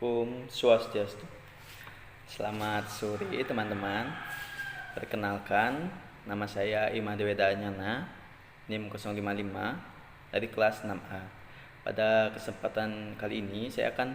Om Swastiastu. Selamat sore teman-teman. Perkenalkan, nama saya Ima Dewedanyana, NIM 055 dari kelas 6A. Pada kesempatan kali ini saya akan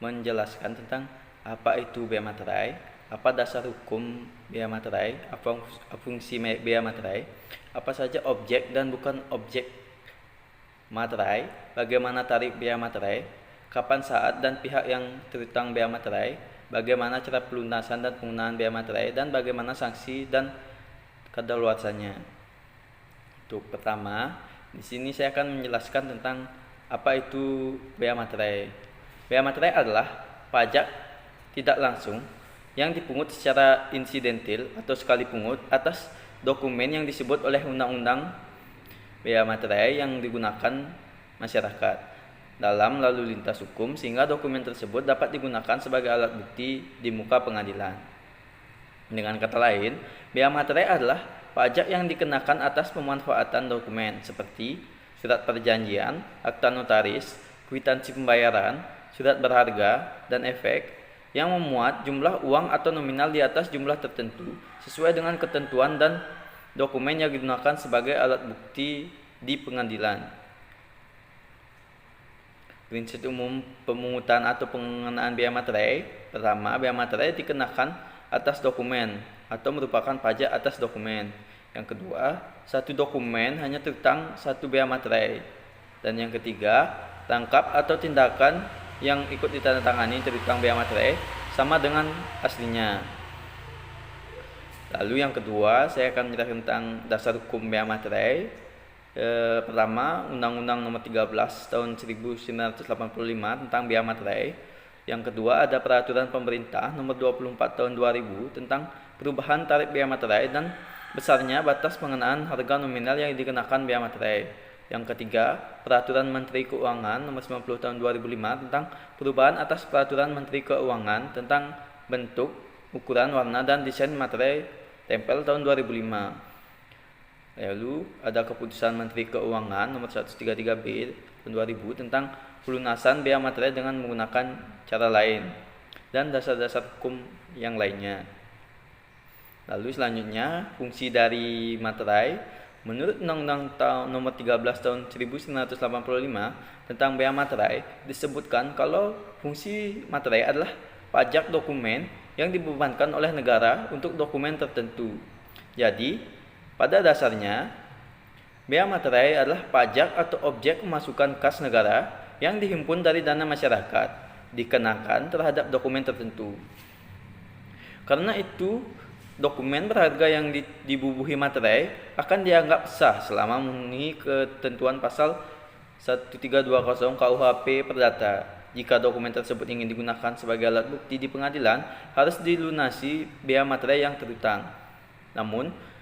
menjelaskan tentang apa itu bea materai, apa dasar hukum bea materai, apa fungsi bea materai, apa saja objek dan bukan objek materai, bagaimana tarif bea materai, kapan saat dan pihak yang terutang bea materai, bagaimana cara pelunasan dan penggunaan bea materai, dan bagaimana sanksi dan kadaluarsanya. Untuk pertama, di sini saya akan menjelaskan tentang apa itu bea materai. Bea materai adalah pajak tidak langsung yang dipungut secara insidentil atau sekali pungut atas dokumen yang disebut oleh undang-undang bea materai yang digunakan masyarakat dalam lalu lintas hukum, sehingga dokumen tersebut dapat digunakan sebagai alat bukti di muka pengadilan. Dengan kata lain, bea materai adalah pajak yang dikenakan atas pemanfaatan dokumen seperti surat perjanjian, akta notaris, kwitansi pembayaran, surat berharga, dan efek yang memuat jumlah uang atau nominal di atas jumlah tertentu sesuai dengan ketentuan dan dokumen yang digunakan sebagai alat bukti di pengadilan. Prinsip umum pemungutan atau pengenaan bea materai. Pertama, bea materai dikenakan atas dokumen atau merupakan pajak atas dokumen. Yang kedua, satu dokumen hanya terutang satu bea materai. Dan yang ketiga, rangkap atau tindakan yang ikut ditandatangani terutang bea materai sama dengan aslinya. Lalu yang kedua, saya akan menjelaskan tentang dasar hukum bea materai. Pertama, Undang-Undang Nomor 13 Tahun 1985 tentang bea materai. Yang kedua, ada Peraturan Pemerintah Nomor 24 Tahun 2000 tentang perubahan tarif bea materai dan besarnya batas pengenaan harga nominal yang dikenakan bea materai. Yang ketiga, Peraturan Menteri Keuangan Nomor 90 Tahun 2005 tentang perubahan atas Peraturan Menteri Keuangan tentang bentuk, ukuran, warna, dan desain materai tempel tahun 2005. Lalu ada Keputusan Menteri Keuangan Nomor 133B tahun 2000 tentang pelunasan bea materai dengan menggunakan cara lain dan dasar-dasar hukum yang lainnya. Lalu selanjutnya, fungsi dari materai. Menurut Undang-Undang Nomor 13 Tahun 1985 tentang bea materai, disebutkan kalau fungsi materai adalah pajak dokumen yang dibebankan oleh negara untuk dokumen tertentu. Jadi, pada dasarnya, bea materai adalah pajak atau objek pemasukan kas negara yang dihimpun dari dana masyarakat, dikenakan terhadap dokumen tertentu. Karena itu, dokumen berharga yang dibubuhi materai akan dianggap sah selama memenuhi ketentuan pasal 1320 KUHP Perdata. Jika dokumen tersebut ingin digunakan sebagai alat bukti di pengadilan, harus dilunasi bea materai yang terutang. Namun,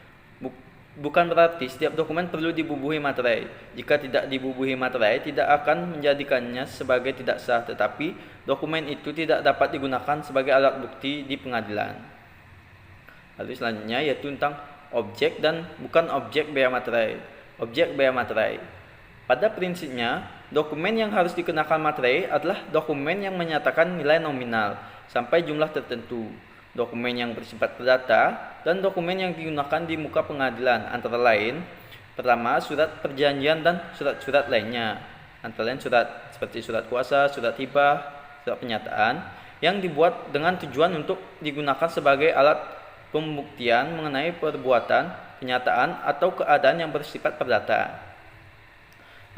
bukan berarti setiap dokumen perlu dibubuhi materai. Jika tidak dibubuhi materai, tidak akan menjadikannya sebagai tidak sah, tetapi dokumen itu tidak dapat digunakan sebagai alat bukti di pengadilan. Lalu selanjutnya yaitu tentang objek dan bukan objek bea materai. Objek bea materai. Pada prinsipnya, dokumen yang harus dikenakan materai adalah dokumen yang menyatakan nilai nominal sampai jumlah tertentu, dokumen yang bersifat perdata, dan dokumen yang digunakan di muka pengadilan, antara lain pertama, surat perjanjian dan surat-surat lainnya, antara lain surat seperti surat kuasa, surat hibah, surat pernyataan yang dibuat dengan tujuan untuk digunakan sebagai alat pembuktian mengenai perbuatan, kenyataan, atau keadaan yang bersifat perdata.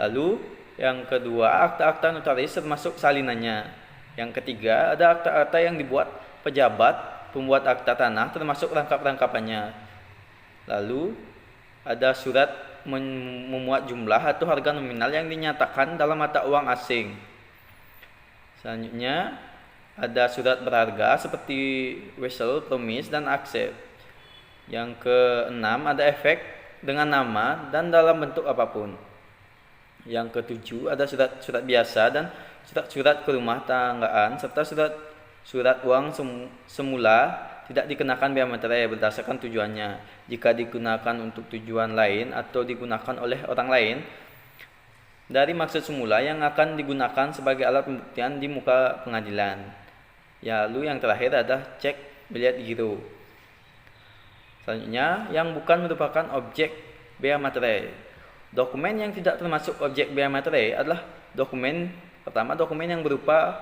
Lalu yang kedua, akta-akta notaris termasuk salinannya. Yang ketiga, ada akta-akta yang dibuat pejabat pembuat akta tanah termasuk rangkap-rangkapannya. Lalu ada surat memuat jumlah atau harga nominal yang dinyatakan dalam mata uang asing. Selanjutnya ada surat berharga seperti wesel, promise, dan accept. Yang keenam ada efek dengan nama dan dalam bentuk apapun. Yang ketujuh ada surat-surat biasa dan surat-surat kerumah tanggaan serta surat uang semula tidak dikenakan bea materai berdasarkan tujuannya. Jika digunakan untuk tujuan lain atau digunakan oleh orang lain, dari maksud semula yang akan digunakan sebagai alat pembuktian di muka pengadilan. Ya, lalu yang terakhir adalah cek bilet giro. Selanjutnya, yang bukan merupakan objek bea materai. Dokumen yang tidak termasuk objek bea materai adalah dokumen yang berupa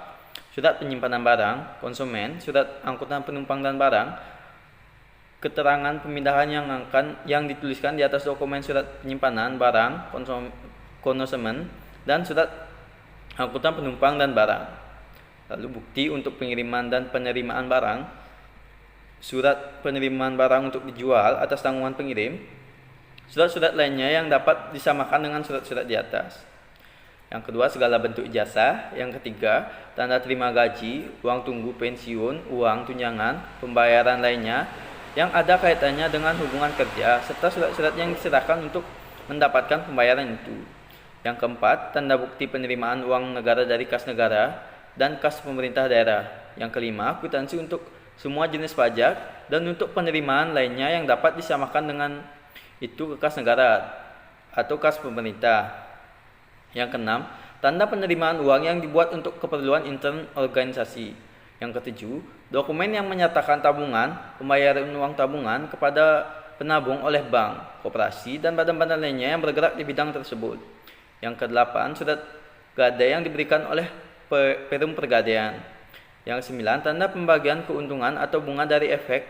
surat penyimpanan barang konsumen, surat angkutan penumpang dan barang, keterangan pemindahan yang dituliskan di atas dokumen surat penyimpanan barang konsumen dan surat angkutan penumpang dan barang. Lalu bukti untuk pengiriman dan penerimaan barang, surat penerimaan barang untuk dijual atas tanggungan pengirim, surat-surat lainnya yang dapat disamakan dengan surat-surat di atas. Yang kedua, segala bentuk jasa. Yang ketiga, tanda terima gaji, uang tunggu pensiun, uang tunjangan, pembayaran lainnya yang ada kaitannya dengan hubungan kerja, serta surat-surat yang diserahkan untuk mendapatkan pembayaran itu. Yang keempat, tanda bukti penerimaan uang negara dari kas negara dan kas pemerintah daerah. Yang kelima, kwitansi untuk semua jenis pajak dan untuk penerimaan lainnya yang dapat disamakan dengan itu ke kas negara atau kas pemerintah. Yang keenam, tanda penerimaan uang yang dibuat untuk keperluan intern organisasi. Yang ketujuh, dokumen yang menyatakan tabungan, pembayaran uang tabungan kepada penabung oleh bank, koperasi, dan badan-badan lainnya yang bergerak di bidang tersebut. Yang kedelapan, surat gadai yang diberikan oleh Perum Pergadaian. Yang kesembilan, tanda pembagian keuntungan atau bunga dari efek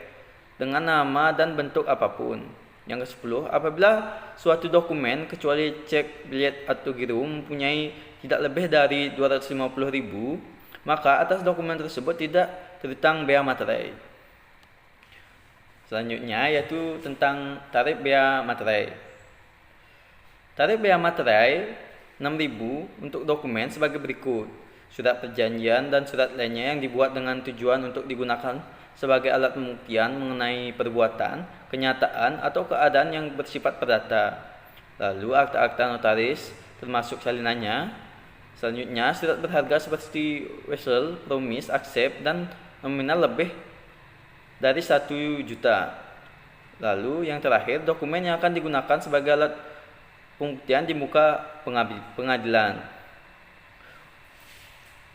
dengan nama dan bentuk apapun. Yang ke-10, apabila suatu dokumen kecuali cek, bilet atau giro mempunyai tidak lebih dari 250.000, maka atas dokumen tersebut tidak terhutang bea materai. Selanjutnya yaitu tentang tarif bea materai. Tarif bea materai 6.000 untuk dokumen sebagai berikut: surat perjanjian dan surat lainnya yang dibuat dengan tujuan untuk digunakan sebagai alat pembuktian mengenai perbuatan, kenyataan, atau keadaan yang bersifat perdata. Lalu akta-akta notaris termasuk salinannya. Selanjutnya, surat berharga seperti wesel, promise, accept, dan nominal lebih dari 1 juta. Lalu yang terakhir, dokumen yang akan digunakan sebagai alat pembuktian di muka pengadilan.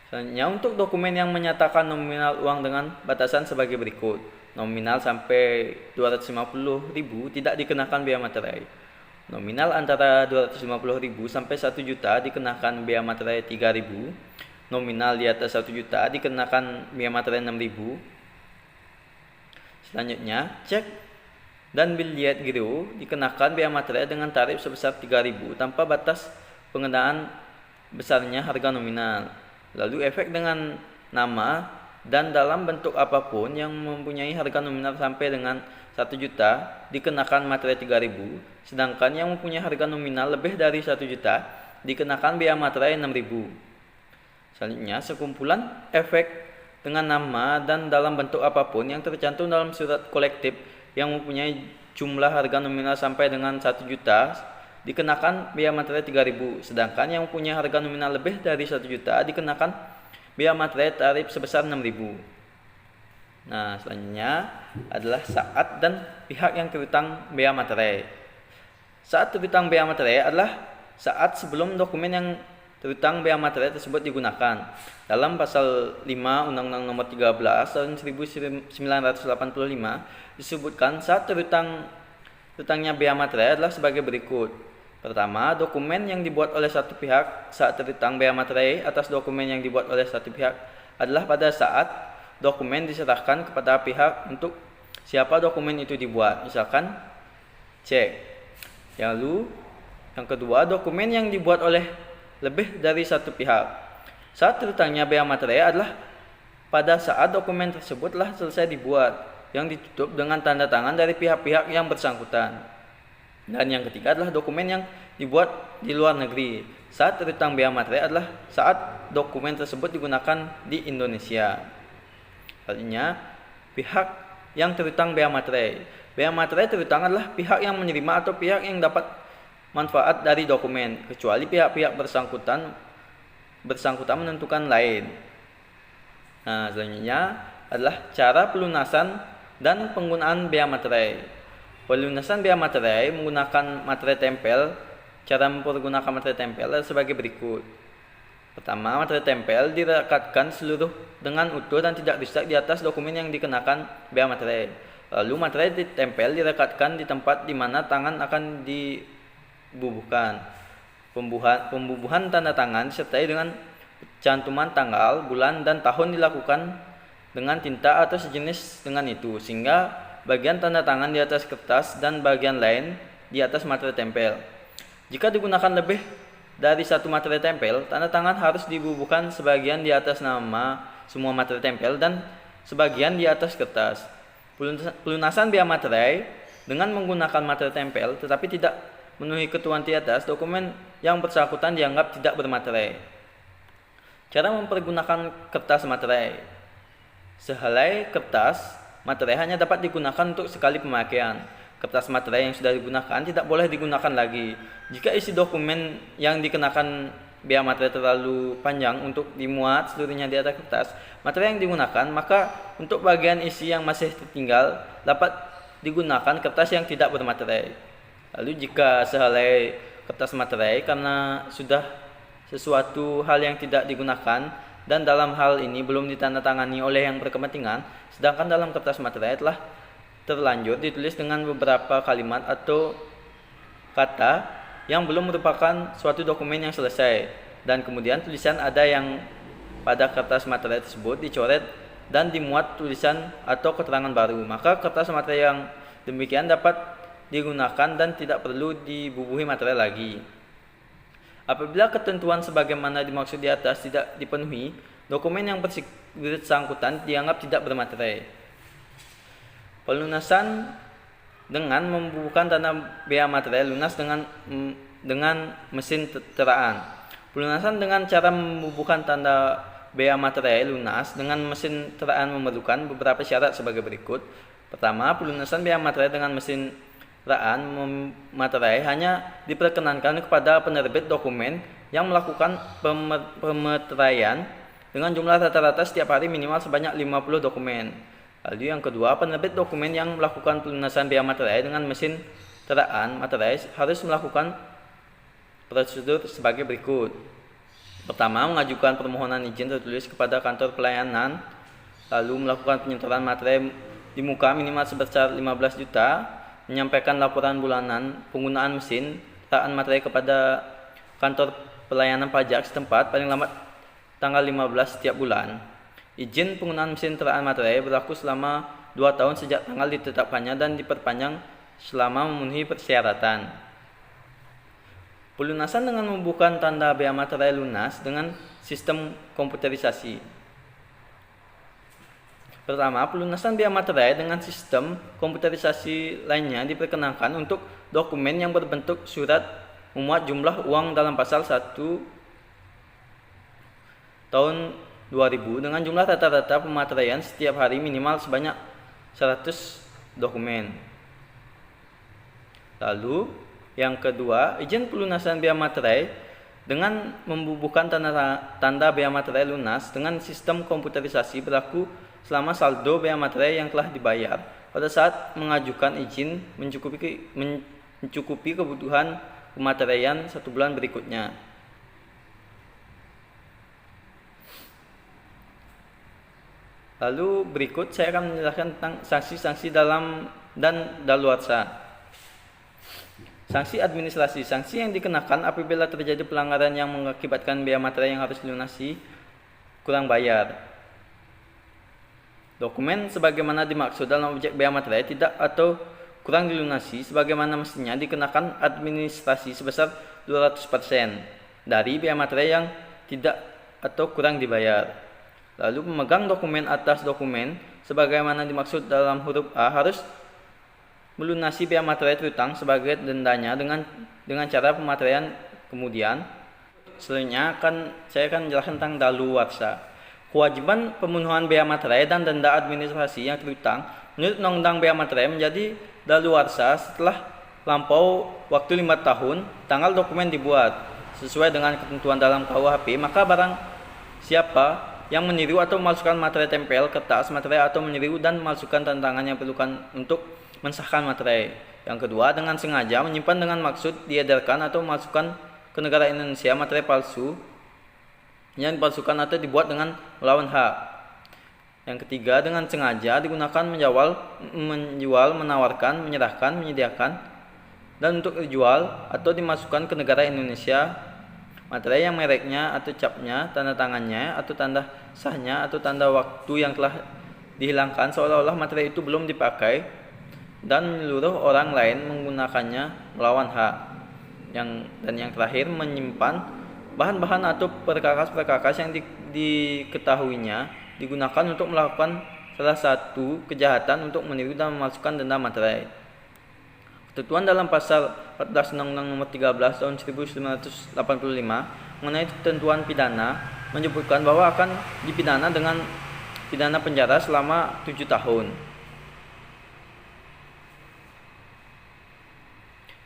Selanjutnya, untuk dokumen yang menyatakan nominal uang dengan batasan sebagai berikut: nominal sampai 250.000 tidak dikenakan bea materai. Nominal antara 250.000 sampai 1 juta dikenakan bea materai 3.000. Nominal di atas 1 juta dikenakan bea materai 6.000. Selanjutnya, cek dan bilet giro dikenakan bea materai dengan tarif sebesar 3.000 tanpa batas pengenaan besarnya harga nominal. Lalu efek dengan nama dan dalam bentuk apapun yang mempunyai harga nominal sampai dengan 1 juta dikenakan materai 3.000, sedangkan yang mempunyai harga nominal lebih dari 1 juta dikenakan bea materai 6.000. Selanjutnya, sekumpulan efek dengan nama dan dalam bentuk apapun yang tercantum dalam surat kolektif yang mempunyai jumlah harga nominal sampai dengan 1 juta dikenakan bea materai 3.000, sedangkan yang punya harga nominal lebih dari 1 juta dikenakan bea materai tarif sebesar 6.000. Nah, selanjutnya adalah saat dan pihak yang terhutang bea materai. Saat terhutang bea materai adalah saat sebelum dokumen yang terhutang bea materai tersebut digunakan. Dalam pasal 5 Undang-Undang Nomor 13 tahun 1985 disebutkan saat terhutangnya bea materai adalah sebagai berikut. Pertama, dokumen yang dibuat oleh satu pihak saat terhutang bea materai atas dokumen yang dibuat oleh satu pihak adalah pada saat dokumen diserahkan kepada pihak untuk siapa dokumen itu dibuat, misalkan cek. Lalu yang kedua, dokumen yang dibuat oleh lebih dari satu pihak. Saat terhutangnya bea materai adalah pada saat dokumen tersebut telah selesai dibuat, yang ditutup dengan tanda tangan dari pihak-pihak yang bersangkutan. Dan yang ketiga adalah dokumen yang dibuat di luar negeri. Saat terhutang bea materai adalah saat dokumen tersebut digunakan di Indonesia. Artinya, pihak yang terhutang bea materai. Bea materai terhutang adalah pihak yang menerima atau pihak yang dapat manfaat dari dokumen, kecuali pihak-pihak bersangkutan menentukan lain. Nah, selanjutnya adalah cara pelunasan dan penggunaan bea materai. Pelunasan bea materai menggunakan materai tempel cara mempergunakan materai tempel adalah sebagai berikut. Pertama, materai tempel direkatkan seluruh dengan utuh dan tidak rusak di atas dokumen yang dikenakan bea materai. Lalu materai ditempel direkatkan di tempat di mana tangan akan dibubuhkan. Pembubuhan tanda tangan disertai dengan cantuman tanggal, bulan, dan tahun dilakukan dengan tinta atau sejenis dengan itu, sehingga bagian tanda tangan di atas kertas dan bagian lain di atas materai tempel. Jika digunakan lebih dari satu materai tempel, tanda tangan harus dibubuhkan sebagian di atas nama semua materai tempel dan sebagian di atas kertas. Pelunasan bea materai dengan menggunakan materai tempel tetapi tidak memenuhi ketentuan di atas, dokumen yang bersangkutan dianggap tidak bermaterai. Cara mempergunakan kertas materai. Sehelai kertas materai hanya dapat digunakan untuk sekali pemakaian. Kertas materai yang sudah digunakan tidak boleh digunakan lagi. Jika isi dokumen yang dikenakan bea materai terlalu panjang untuk dimuat seluruhnya di atas kertas materai yang digunakan, maka untuk bagian isi yang masih tertinggal dapat digunakan kertas yang tidak bermaterai. Lalu jika sehelai kertas materai karena sudah sesuatu hal yang tidak digunakan dan dalam hal ini belum ditandatangani oleh yang berkepentingan, sedangkan dalam kertas materai telah terlanjur ditulis dengan beberapa kalimat atau kata yang belum merupakan suatu dokumen yang selesai, dan kemudian tulisan ada yang pada kertas materai tersebut dicoret dan dimuat tulisan atau keterangan baru, maka kertas materai yang demikian dapat digunakan dan tidak perlu dibubuhi materai lagi. Apabila ketentuan sebagaimana dimaksud di atas tidak dipenuhi, dokumen yang bersangkutan dianggap tidak bermaterai. Pelunasan dengan membubuhkan tanda bea materai lunas dengan mesin teraan. Pelunasan dengan cara membubuhkan tanda bea materai lunas dengan mesin teraan memerlukan beberapa syarat sebagai berikut. Pertama, pelunasan bea materai dengan mesin teraan materai hanya diperkenankan kepada penerbit dokumen yang melakukan pemeteraian dengan jumlah rata-rata setiap hari minimal sebanyak 50 dokumen. Lalu yang kedua, penerbit dokumen yang melakukan pelunasan bea materai dengan mesin teraan materai harus melakukan prosedur sebagai berikut. Pertama, mengajukan permohonan izin tertulis kepada kantor pelayanan, lalu melakukan penyetoran materai di muka minimal sebesar 15 juta, menyampaikan laporan bulanan penggunaan mesin teraan materai kepada kantor pelayanan pajak setempat paling lambat tanggal 15 setiap bulan. Izin penggunaan mesin teraan materai berlaku selama 2 tahun sejak tanggal ditetapkannya dan diperpanjang selama memenuhi persyaratan. Pelunasan dengan membubuhkan tanda bea materai lunas dengan sistem komputerisasi. Pertama, pelunasan bea materai dengan sistem komputerisasi lainnya diperkenankan untuk dokumen yang berbentuk surat memuat jumlah uang dalam pasal 1 tahun 2000 dengan jumlah rata-rata pemateraian setiap hari minimal sebanyak 100 dokumen. Lalu, yang kedua, izin pelunasan bea materai dengan membubuhkan tanda bea materai lunas dengan sistem komputerisasi berlaku selama saldo bea materai yang telah dibayar pada saat mengajukan izin mencukupi kebutuhan pemateraian 1 bulan berikutnya. Lalu berikut saya akan menjelaskan tentang sanksi-sanksi dalam dan daluarsa. Sanksi administrasi, sanksi yang dikenakan apabila terjadi pelanggaran yang mengakibatkan bea materai yang harus dilunasi kurang bayar. Dokumen sebagaimana dimaksud dalam objek bea materai tidak atau kurang dilunasi sebagaimana mestinya dikenakan administrasi sebesar 200% dari bea materai yang tidak atau kurang dibayar. Lalu pemegang dokumen atas dokumen sebagaimana dimaksud dalam huruf A harus melunasi bea materai terutang sebagai dendanya dengan cara pemateraian kemudian. Selanjutnya saya akan menjelaskan tentang daluarsa. Kewajiban pemenuhan bea materai dan denda administrasi yang terutang menurut Undang-Undang Bea Materai menjadi daluarsa setelah lampau waktu 5 tahun tanggal dokumen dibuat sesuai dengan ketentuan dalam KUHP, maka barang siapa yang meniru atau memalsukan materai tempel, kertas materai atau meniru dan memalsukan tanda tangan yang diperlukan untuk mensahkan materai Yang kedua, dengan sengaja menyimpan dengan maksud diedarkan atau memasukkan ke negara Indonesia materi palsu yang dipalsukan atau dibuat dengan melawan hak. Yang ketiga, dengan sengaja digunakan menjual, menawarkan, menyerahkan, menyediakan, dan untuk dijual atau dimasukkan ke negara Indonesia materi yang mereknya atau capnya, tanda tangannya atau tanda sahnya atau tanda waktu yang telah dihilangkan seolah-olah materi itu belum dipakai dan menyuruh orang lain menggunakannya melawan hak. Dan yang terakhir, menyimpan bahan-bahan atau perkakas-perkakas yang diketahuinya digunakan untuk melakukan salah satu kejahatan untuk meniru dan memasukkan denda materai. Ketentuan dalam pasal 14 Undang-Undang Nomor 13 Tahun 1985 mengenai ketentuan pidana menyebutkan bahwa akan dipidana dengan pidana penjara selama 7 tahun.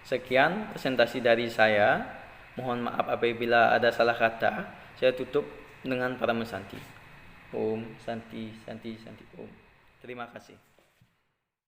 Sekian presentasi dari saya. Mohon maaf apabila ada salah kata. Saya tutup dengan Parama Santi. Om Santi Santi Santi Om. Terima kasih.